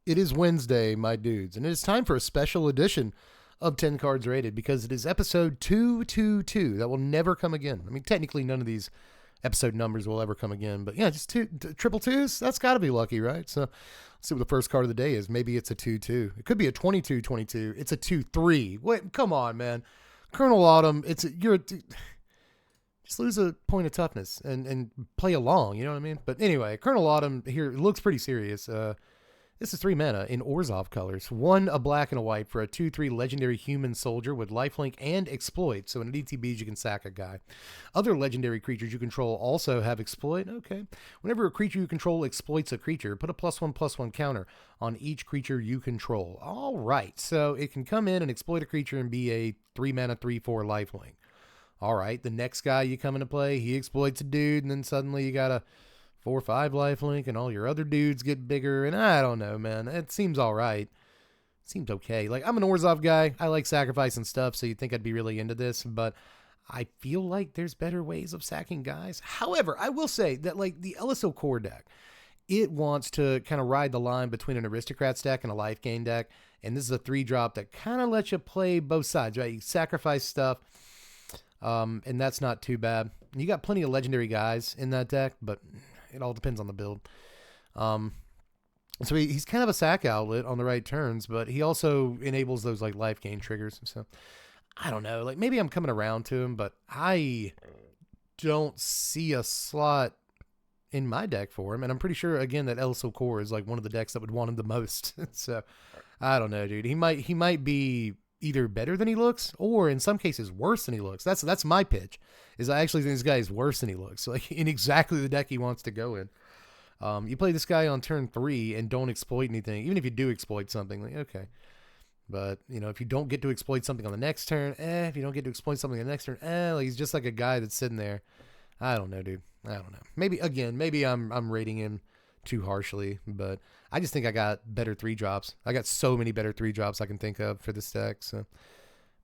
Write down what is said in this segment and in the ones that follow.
It is Wednesday, my dudes, and it is time for a special edition of 10 Cards Rated because it is episode 222. That will never come again. I mean, technically, none of these episode numbers will ever come again, but yeah, just triple twos. That's got to be lucky, right? So let's see what the first card of the day is. Maybe it's a 2-2. It could be a 22-22. It's a 2-3. Wait, come on, man. Colonel Autumn, just lose a point of toughness and play along, you know what I mean? But anyway, Colonel Autumn here looks pretty serious. This is 3 mana in Orzhov colors. 1 a black and a white for a 2/3 legendary human soldier with lifelink and exploit. So in ETBs, you can sack a guy. Other legendary creatures you control also have exploit. Okay. Whenever a creature you control exploits a creature, put a +1/+1 counter on each creature you control. All right. So it can come in and exploit a creature and be a 3 mana 3/4 lifelink. All right. The next guy you come into play, he exploits a dude, and then suddenly you got a 4/5 lifelink, and all your other dudes get bigger, and I don't know, man. It seems all right. Seems okay. Like, I'm an Orzhov guy. I like sacrificing stuff, so you'd think I'd be really into this, but I feel like there's better ways of sacking guys. However, I will say that, like, the LSO core deck, it wants to kind of ride the line between an Aristocrats deck and a life gain deck, and this is a 3-drop that kind of lets you play both sides, right? You sacrifice stuff, and that's not too bad. You got plenty of legendary guys in that deck, but it all depends on the build. So he's kind of a sack outlet on the right turns, but he also enables those like life gain triggers. So I don't know, like maybe I'm coming around to him, but I don't see a slot in my deck for him. And I'm pretty sure again that LSO Core is like one of the decks that would want him the most. So I don't know, dude. He might be either better than he looks or in some cases worse than he looks. That's my pitch, is I actually think this guy is worse than he looks, like in exactly the deck he wants to go in. You play this guy on turn 3 and don't exploit anything, even if you do exploit something, like okay. But, you know, if you don't get to exploit something on the next turn, if you don't get to exploit something on the next turn, like he's just like a guy that's sitting there. I don't know, dude. I don't know. Maybe I'm rating him too harshly, but I just think I got better 3-drops. I got so many better 3-drops I can think of for this deck, so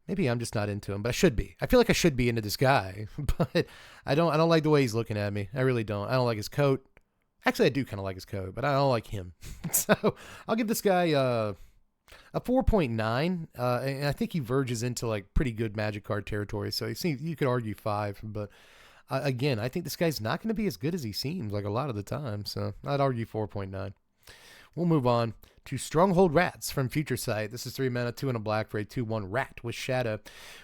maybe I'm just not into him, but I should be. I feel like I should be into this guy, but I don't like the way he's looking at me. I really don't. I don't like his coat. Actually, I do kind of like his coat, but I don't like him. So I'll give this guy a 4.9, and I think he verges into like pretty good Magic card territory. So you could argue 5, but again, I think this guy's not going to be as good as he seems like a lot of the time. So I'd argue 4.9. We'll move on to Stronghold Rats from Future Sight. This is 3 mana, 2 and a black for a 2/1 rat with Shadow.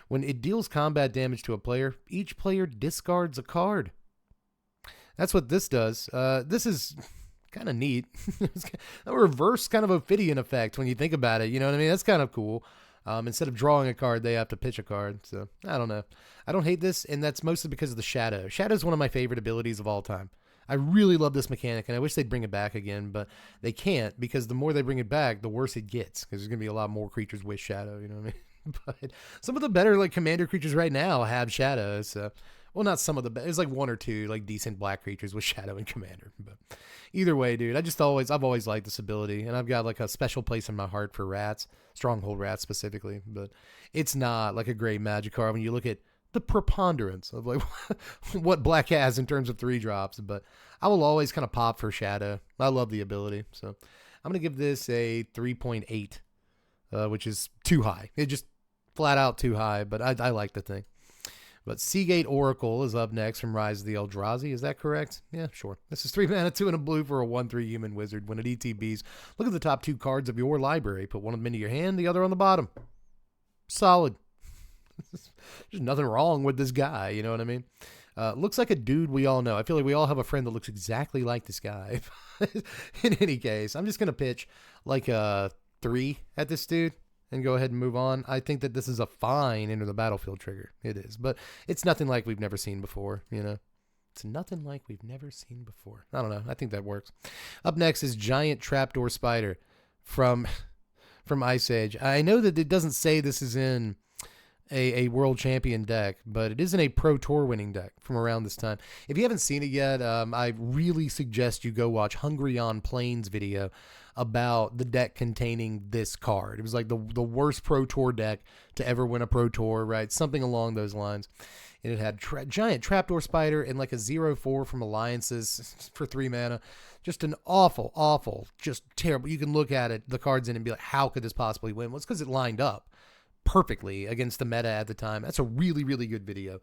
When it deals combat damage to a player, each player discards a card. That's what this does. This is kind of neat. It's a reverse kind of Ophidian effect when you think about it. You know what I mean? That's kind of cool. Instead of drawing a card, they have to pitch a card. So I don't know. I don't hate this, and that's mostly because of the Shadow. Shadow is one of my favorite abilities of all time. I really love this mechanic, and I wish they'd bring it back again, but they can't, because the more they bring it back, the worse it gets, because there's going to be a lot more creatures with Shadow, you know what I mean? But some of the better like commander creatures right now have Shadow, so, well, not some of the there's like 1 or 2 like decent black creatures with Shadow and commander, but either way, dude, I've always liked this ability, and I've got like a special place in my heart for rats, Stronghold Rats specifically, but it's not like a great Magic card when you look at the preponderance of like what black has in terms of 3-drops, but I will always kind of pop for Shadow. I love the ability, so I'm going to give this a 3.8, which is too high. It just flat out too high, but I like the thing. But Seagate Oracle is up next from Rise of the Eldrazi. Is that correct? Yeah, sure. This is 3 mana, 2 and a blue for a 1/3 human wizard. When it ETBs, look at the top 2 cards of your library. Put one of them into your hand, the other on the bottom. Solid. There's nothing wrong with this guy, you know what I mean? Looks like a dude we all know. I feel like we all have a friend that looks exactly like this guy. In any case, I'm just going to pitch like a 3 at this dude and go ahead and move on. I think that this is a fine enter the battlefield trigger. It is, but it's nothing like we've never seen before, you know? It's nothing like we've never seen before. I don't know. I think that works. Up next is Giant Trapdoor Spider from Ice Age. I know that it doesn't say this is in a world champion deck, but it is in a pro tour winning deck from around this time. If you haven't seen it yet, I really suggest you go watch Hungry on Plains video about the deck containing this card. It was like the worst pro tour deck to ever win a pro tour, right? Something along those lines. and it had giant Trapdoor Spider and like a 0/4 from Alliances for 3 mana. Just an awful, just terrible. You can look at it, the cards in it, and be like, how could this possibly win? Well, it's because it lined up perfectly against the meta at the time. That's a really, really good video.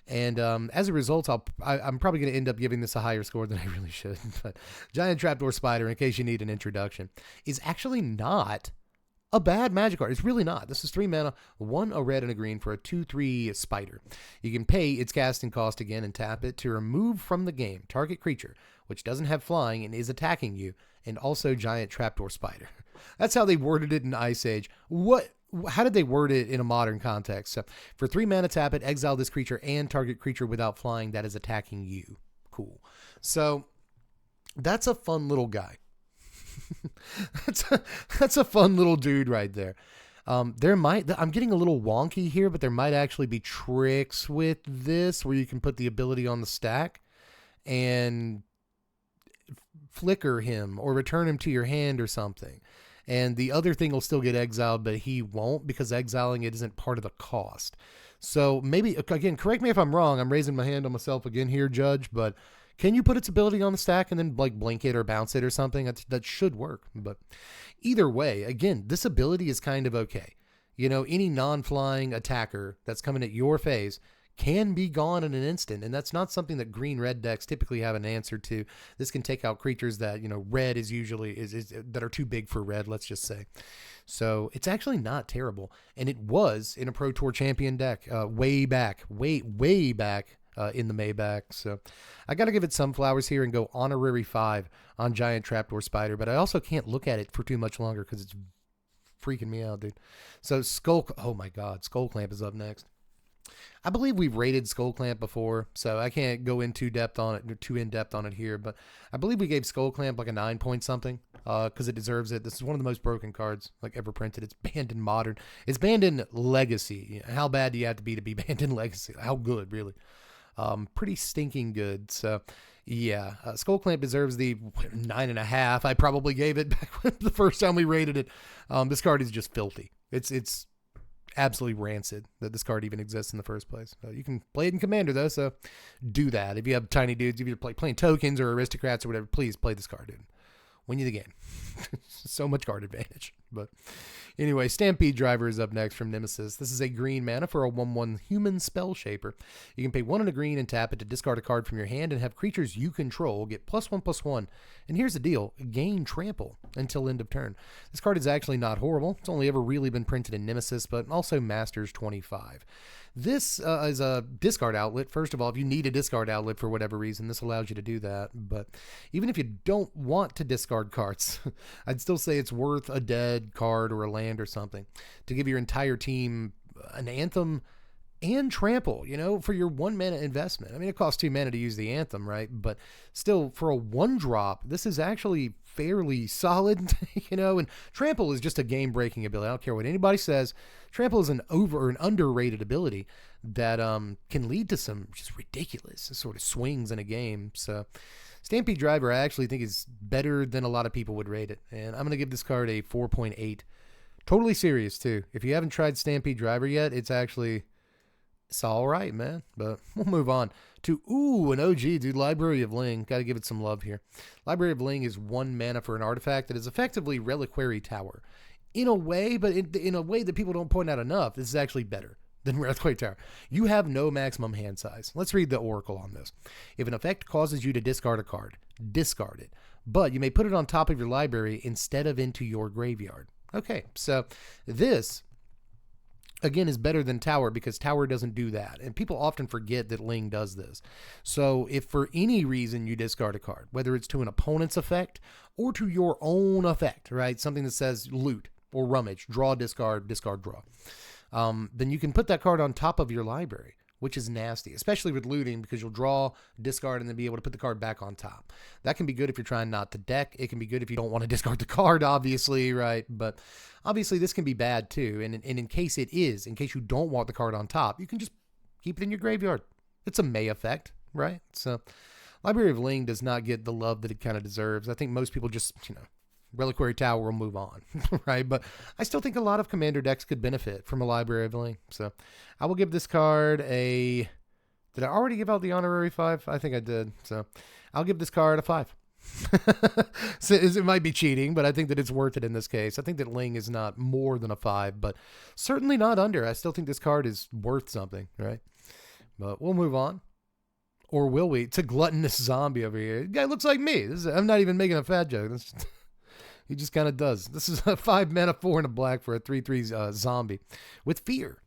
And as a result, I'm probably going to end up giving this a higher score than I really should. But Giant Trapdoor Spider, in case you need an introduction, is actually not a bad magic card. It's really not. This is 3 mana, 1 a red and a green for a 2/3 spider. You can pay its casting cost again and tap it to remove from the game target creature which doesn't have flying and is attacking you, and also Giant Trapdoor Spider. That's how they worded it in Ice Age. How did they word it in a modern context? So for 3 mana, tap it, exile this creature and target creature without flying that is attacking you. Cool. So that's a fun little guy. that's a fun little dude right there. I'm getting a little wonky here, but there might actually be tricks with this where you can put the ability on the stack and flicker him or return him to your hand or something. And the other thing will still get exiled, but he won't because exiling it isn't part of the cost. So maybe, again, correct me if I'm wrong. I'm raising my hand on myself again here, Judge, but can you put its ability on the stack and then like blink it or bounce it or something? That should work. But either way, again, this ability is kind of okay. You know, any non-flying attacker that's coming at your face can be gone in an instant, and that's not something that green-red decks typically have an answer to. This can take out creatures that, you know, red is usually that are too big for red, let's just say. So it's actually not terrible, and it was in a Pro Tour Champion deck way back in the Maybach. So I got to give it some flowers here and go honorary 5 on Giant Trapdoor Spider, but I also can't look at it for too much longer because it's freaking me out, dude. So oh my God, Skullclamp is up next. I believe we've rated Skullclamp before, so I can't go in too in depth on it here, but I believe we gave Skullclamp like a 9 point something, because it deserves it. This is one of the most broken cards like ever printed. It's banned in Modern. It's banned in Legacy. How bad do you have to be banned in Legacy? How good, really? Pretty stinking good. So yeah, Skullclamp deserves the 9.5 I probably gave it back the first time we rated it. This card is just filthy. It's absolutely rancid that this card even exists in the first place. You can play it in Commander though, so do that. If you have tiny dudes, if you're playing tokens or aristocrats or whatever, please play this card, dude. Win you the game. So much card advantage. But anyway, Stampede Driver is up next from Nemesis. This is a green mana for a 1/1 human spell shaper. You can pay 1 and a green and tap it to discard a card from your hand and have creatures you control get +1/+1. And here's the deal: gain trample until end of turn. This card is actually not horrible. It's only ever really been printed in Nemesis, but also Masters 25. This is a discard outlet. First of all, if you need a discard outlet for whatever reason, this allows you to do that. But even if you don't want to discard cards, I'd still say it's worth a dead card or a land or something to give your entire team an Anthem and Trample, you know, for your 1 mana investment. I mean, it costs 2 mana to use the Anthem, right? But still, for a 1-drop, this is actually fairly solid, you know, and Trample is just a game-breaking ability. I don't care what anybody says. Trample is an underrated ability that can lead to some just ridiculous sort of swings in a game. So Stampede Driver, I actually think is better than a lot of people would rate it. And I'm going to give this card a 4.8. Totally serious, too. If you haven't tried Stampede Driver yet, it's all right, man. But we'll move on to, an OG, dude, Library of Leng. Got to give it some love here. Library of Leng is 1 mana for an artifact that is effectively Reliquary Tower. In a way, but in a way that people don't point out enough, this is actually better than Reliquary Tower. You have no maximum hand size. Let's read the Oracle on this. If an effect causes you to discard a card, discard it. But you may put it on top of your library instead of into your graveyard. Okay, so this again is better than Tower because Tower doesn't do that, and people often forget that Leng does this. So if for any reason you discard a card, whether it's to an opponent's effect or to your own effect, right, something that says loot or rummage, draw, discard, draw, then you can put that card on top of your library, which is nasty, especially with looting, because you'll draw, discard, and then be able to put the card back on top. That can be good if you're trying not to deck. It can be good if you don't want to discard the card, obviously, right? But obviously this can be bad too. And in case you don't want the card on top, you can just keep it in your graveyard. It's a May effect, right? So Library of Leng does not get the love that it kind of deserves. I think most people just, Reliquary Tower will move on, right? But I still think a lot of Commander decks could benefit from a Library of Leng. So I will give this card a Did I already give out the honorary 5? I think I did. So I'll give this card a 5. So it might be cheating, but I think that it's worth it in this case. I think that Leng is not more than a 5, but certainly not under. I still think this card is worth something, right? But we'll move on. Or will we? To Gluttonous Zombie over here. The guy looks like me. I'm not even making a fat joke. He just kind of does. This is a 5 mana, 4 and a black for a 3/3 zombie with fear.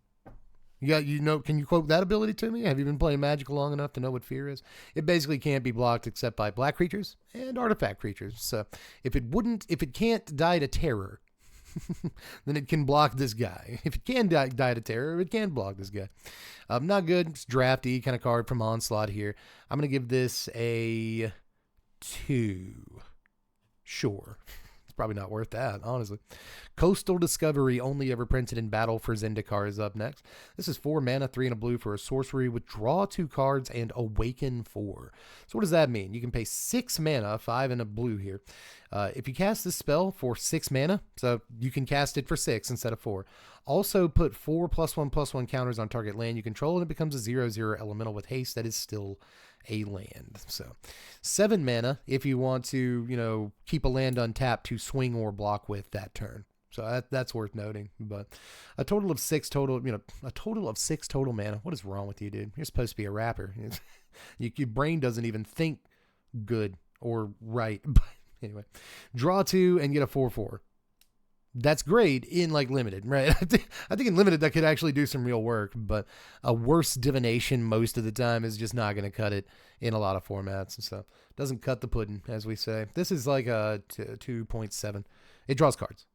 Can you quote that ability to me? Have you been playing Magic long enough to know what fear is? It basically can't be blocked except by black creatures and artifact creatures. So if it can't die to terror, then it can block this guy. If it can die to terror, it can block this guy. Not good. It's drafty kind of card from Onslaught here. I'm going to give this a 2. Sure. It's probably not worth that, honestly. Coastal Discovery, only ever printed in Battle for Zendikar, is up next. This is 4 mana, 3 and a blue for a sorcery with draw 2 cards and awaken 4. So what does that mean? You can pay 6 mana, 5 and a blue here. If you cast this spell for 6 mana, so you can cast it for 6 instead of 4. Also put 4 +1/+1 counters on target land you control, and it becomes a 0/0 elemental with haste that is still a land. So 7 mana if you want to, keep a land untapped to swing or block with that turn. So that's worth noting. But a total of 6 total, a total of 6 total mana. What is wrong with you, dude? You're supposed to be a rapper. Your brain doesn't even think good or right. But anyway, draw 2 and get a 4/4. That's great in limited, right? I think in limited that could actually do some real work, but a worse divination most of the time is just not going to cut it in a lot of formats. So it doesn't cut the pudding, as we say. This is like a 2.7. It draws cards.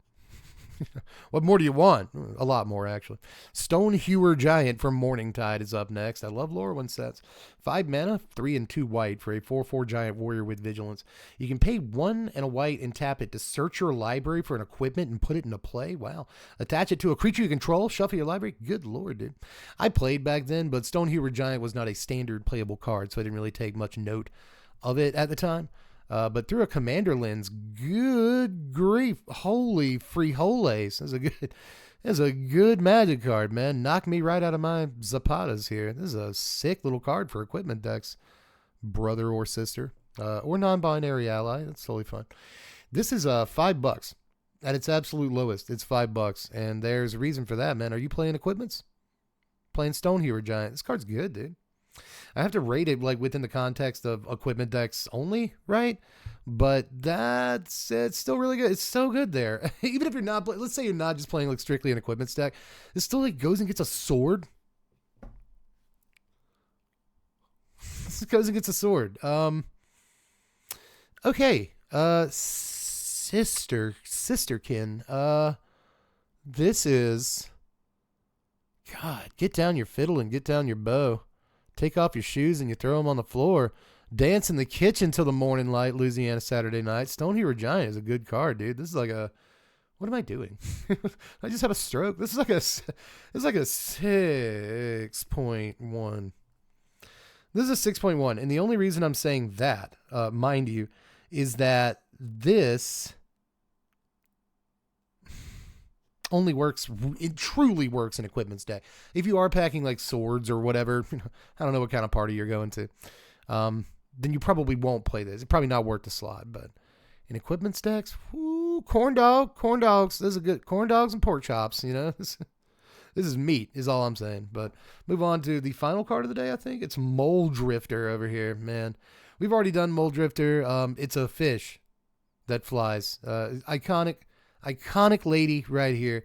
What more do you want? A lot more, actually. Stonehewer Giant from Morningtide is up next. I love Lorwyn sets. 5 mana, 3 and 2 white for a 4/4 giant warrior with vigilance. You can pay 1 and a white and tap it to search your library for an equipment and put it into play. Wow. Attach it to a creature you control. Shuffle your library. Good lord, dude. I played back then, but Stonehewer Giant was not a standard playable card, so I didn't really take much note of it at the time. But through a commander lens, good grief, holy frijoles. That's a good Magic card, man. Knock me right out of my zapatas here. This is a sick little card for equipment decks, brother or sister, or non-binary ally. That's totally fun. This is $5 at its absolute lowest. It's $5, and there's a reason for that, man. Are you playing equipments? Playing Stonehewer Giant. This card's good, dude. I have to rate it within the context of equipment decks only, right? But it's still really good. It's so good there. Even if you're not, let's say you're not just playing strictly an equipment deck, it still goes and gets a sword. It goes and gets a sword. Okay. Sisterkin. This is, God, get down your fiddle and get down your bow. Take off your shoes and you throw them on the floor. Dance in the kitchen till the morning light, Louisiana Saturday night. Stonehewer Giant is a good card, dude. This is what am I doing? I just had a stroke. This is like a 6.1. This is a 6.1. And the only reason I'm saying that, mind you, is that this only works, it truly works in equipment's deck. If you are packing swords or whatever, I don't know what kind of party you're going to, then you probably won't play this. It's probably not worth the slot, but in equipment's decks, corn dogs. This is a good, corn dogs and pork chops, This is meat is all I'm saying. But move on to the final card of the day, I think. It's Mulldrifter over here, man. We've already done Mulldrifter. It's a fish that flies. Iconic lady right here.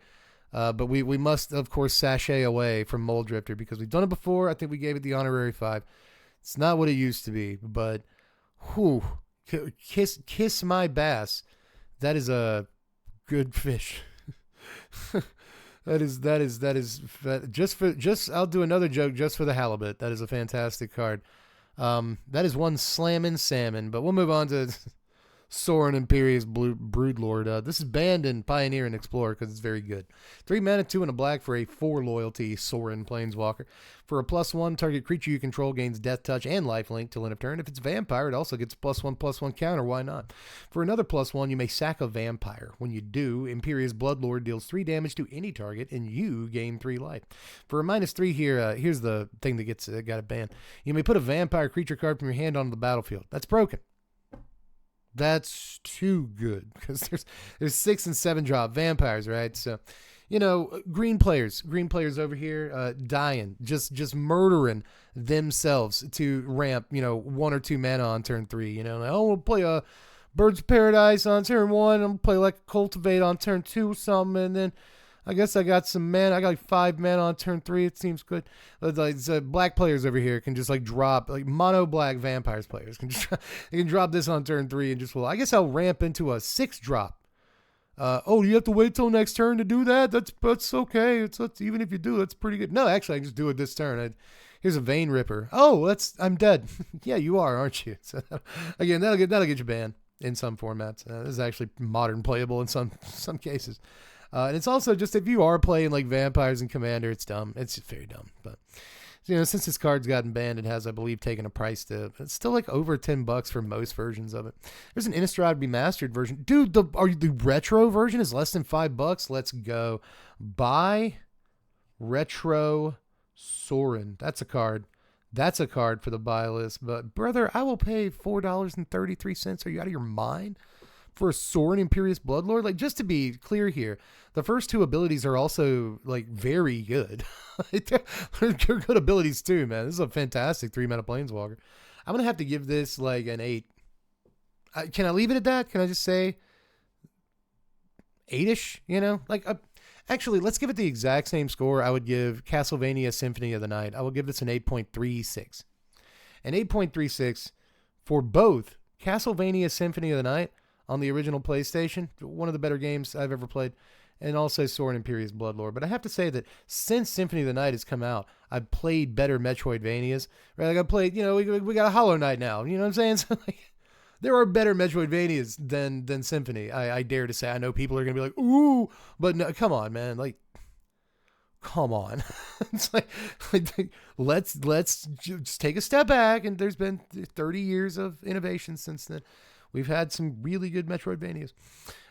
But we must, of course, sashay away from Mulldrifter because we've done it before. I think we gave it the honorary 5. It's not what it used to be, but kiss my bass. That is a good fish. That is I'll do another joke just for the halibut. That is a fantastic card. That is one slamming salmon, but we'll move on to Sorin Imperious Broodlord. This is banned in Pioneer and Explorer because it's very good. 3 mana, 2 and a black for a 4 loyalty Sorin Planeswalker. For a +1, target creature you control gains Death Touch and Lifelink till end of turn. If it's Vampire, it also gets +1/+1 counter. Why not? For another +1, you may sack a Vampire. When you do, Imperious Bloodlord deals 3 damage to any target, and you gain 3 life. For a -3 here, here's the thing that gets got it banned. You may put a Vampire creature card from your hand onto the battlefield. That's broken. That's too good because there's 6 and 7 drop vampires, right? So, you know, green players over here, dying, just murdering themselves to ramp, you know, 1 or 2 mana on turn 3. You know, like, oh, we'll play a Birds of Paradise on turn 1. I'm gonna play like Cultivate on turn 2 or something, and then I guess I got some mana. I got like 5 mana on turn 3. It seems good. Like black players over here can just like drop, like mono black vampires players can just they can drop this on turn 3 and just, well, I guess I'll ramp into a 6 drop. Oh, you have to wait till next turn to do that? That's okay. It's even if you do, that's pretty good. No, actually, I can just do it this turn. Here's a Vein Ripper. Oh, I'm dead. Yeah, you are, aren't you? So, again, that'll get you banned in some formats. This is actually modern playable in some cases. And it's also just, if you are playing like vampires and Commander, it's dumb. It's very dumb. But, you know, since this card's gotten banned, it has, I believe, taken a price to, it's still like over $10 for most versions of it. There's an Innistrad Remastered version. Dude, the retro version is less than $5. Let's go. Buy Retro Sorin. That's a card. That's a card for the buy list. But, brother, I will pay $4.33. Are you out of your mind? For a Sorin Imperious Bloodlord? Like, just to be clear here, the first 2 abilities are also, like, very good. They're good abilities, too, man. This is a fantastic 3-mana Planeswalker. I'm going to have to give this, like, an 8. Can I leave it at that? Can I just say 8-ish, you know? Like, actually, let's give it the exact same score I would give Castlevania Symphony of the Night. I will give this an 8.36. An 8.36 for both Castlevania Symphony of the Night on the original PlayStation, one of the better games I've ever played, and also Sorin Imperious Bloodlord. But I have to say that since Symphony of the Night has come out, I've played better Metroidvanias. Right? Like I played, you know, we got a Hollow Knight now. You know what I'm saying? So, like, there are better Metroidvanias than Symphony. I dare to say. I know people are gonna be like, ooh, but no, come on, man. Like, come on. It's like let's just take a step back. And there's been 30 years of innovation since then. We've had some really good Metroidvanias.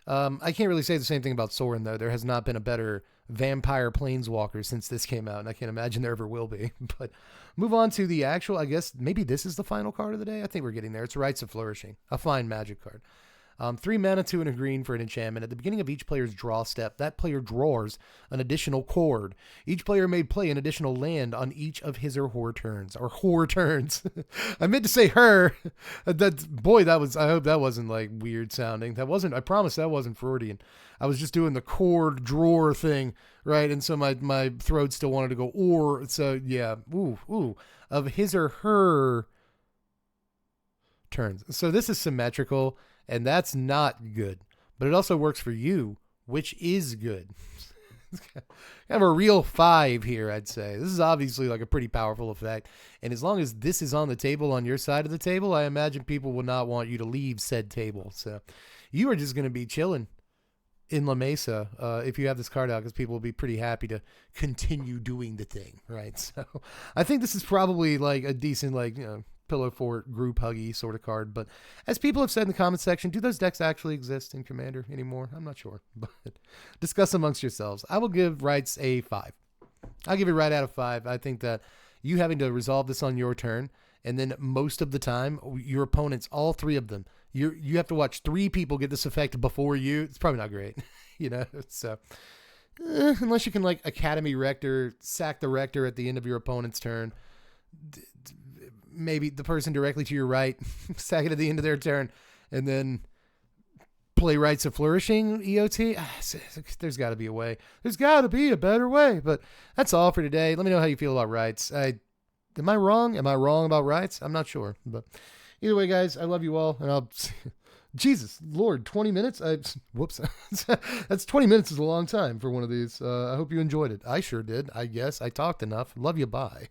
I can't really say the same thing about Sorin, though. There has not been a better vampire planeswalker since this came out, and I can't imagine there ever will be. But move on to the actual, I guess, maybe this is the final card of the day. I think we're getting there. It's Rites of Flourishing, a fine Magic card. 3 mana, 2 and a green for an enchantment. At the beginning of each player's draw step, that player draws an additional card. Each player may play an additional land on each of his or her turns. I meant to say her. I hope that wasn't like weird sounding. I promise that wasn't Freudian. I was just doing the chord drawer thing, right? And so my throat still wanted to go or. So yeah, of his or her turns. So this is symmetrical. And that's not good. But it also works for you, which is good. Kind of a real 5 here, I'd say. This is obviously like a pretty powerful effect. And as long as this is on the table on your side of the table, I imagine people will not want you to leave said table. So you are just going to be chilling in La Mesa if you have this card out, because people will be pretty happy to continue doing the thing, right? So I think this is probably like a decent, like, you know, pillow fort group huggy sort of card. But as people have said in the comment section, do those decks actually exist in Commander anymore? I'm not sure, but discuss amongst yourselves. I will give Rites a 5. I'll give it right out of 5. I think that you having to resolve this on your turn, and then most of the time your opponents, all 3 of them, you have to watch 3 people get this effect before you. It's probably not great. You know, so unless you can, like, Academy Rector, sack the Rector at the end of your opponent's turn, maybe the person directly to your right, sack it at the end of their turn, and then play Rites of Flourishing EOT. There's got to be a way. There's got to be a better way. But that's all for today. Let me know how you feel about Rites. Am I wrong? Am I wrong about Rites? I'm not sure. But either way, guys, I love you all. And Jesus, Lord, 20 minutes? Whoops. That's 20 minutes is a long time for one of these. I hope you enjoyed it. I sure did. I guess I talked enough. Love you. Bye.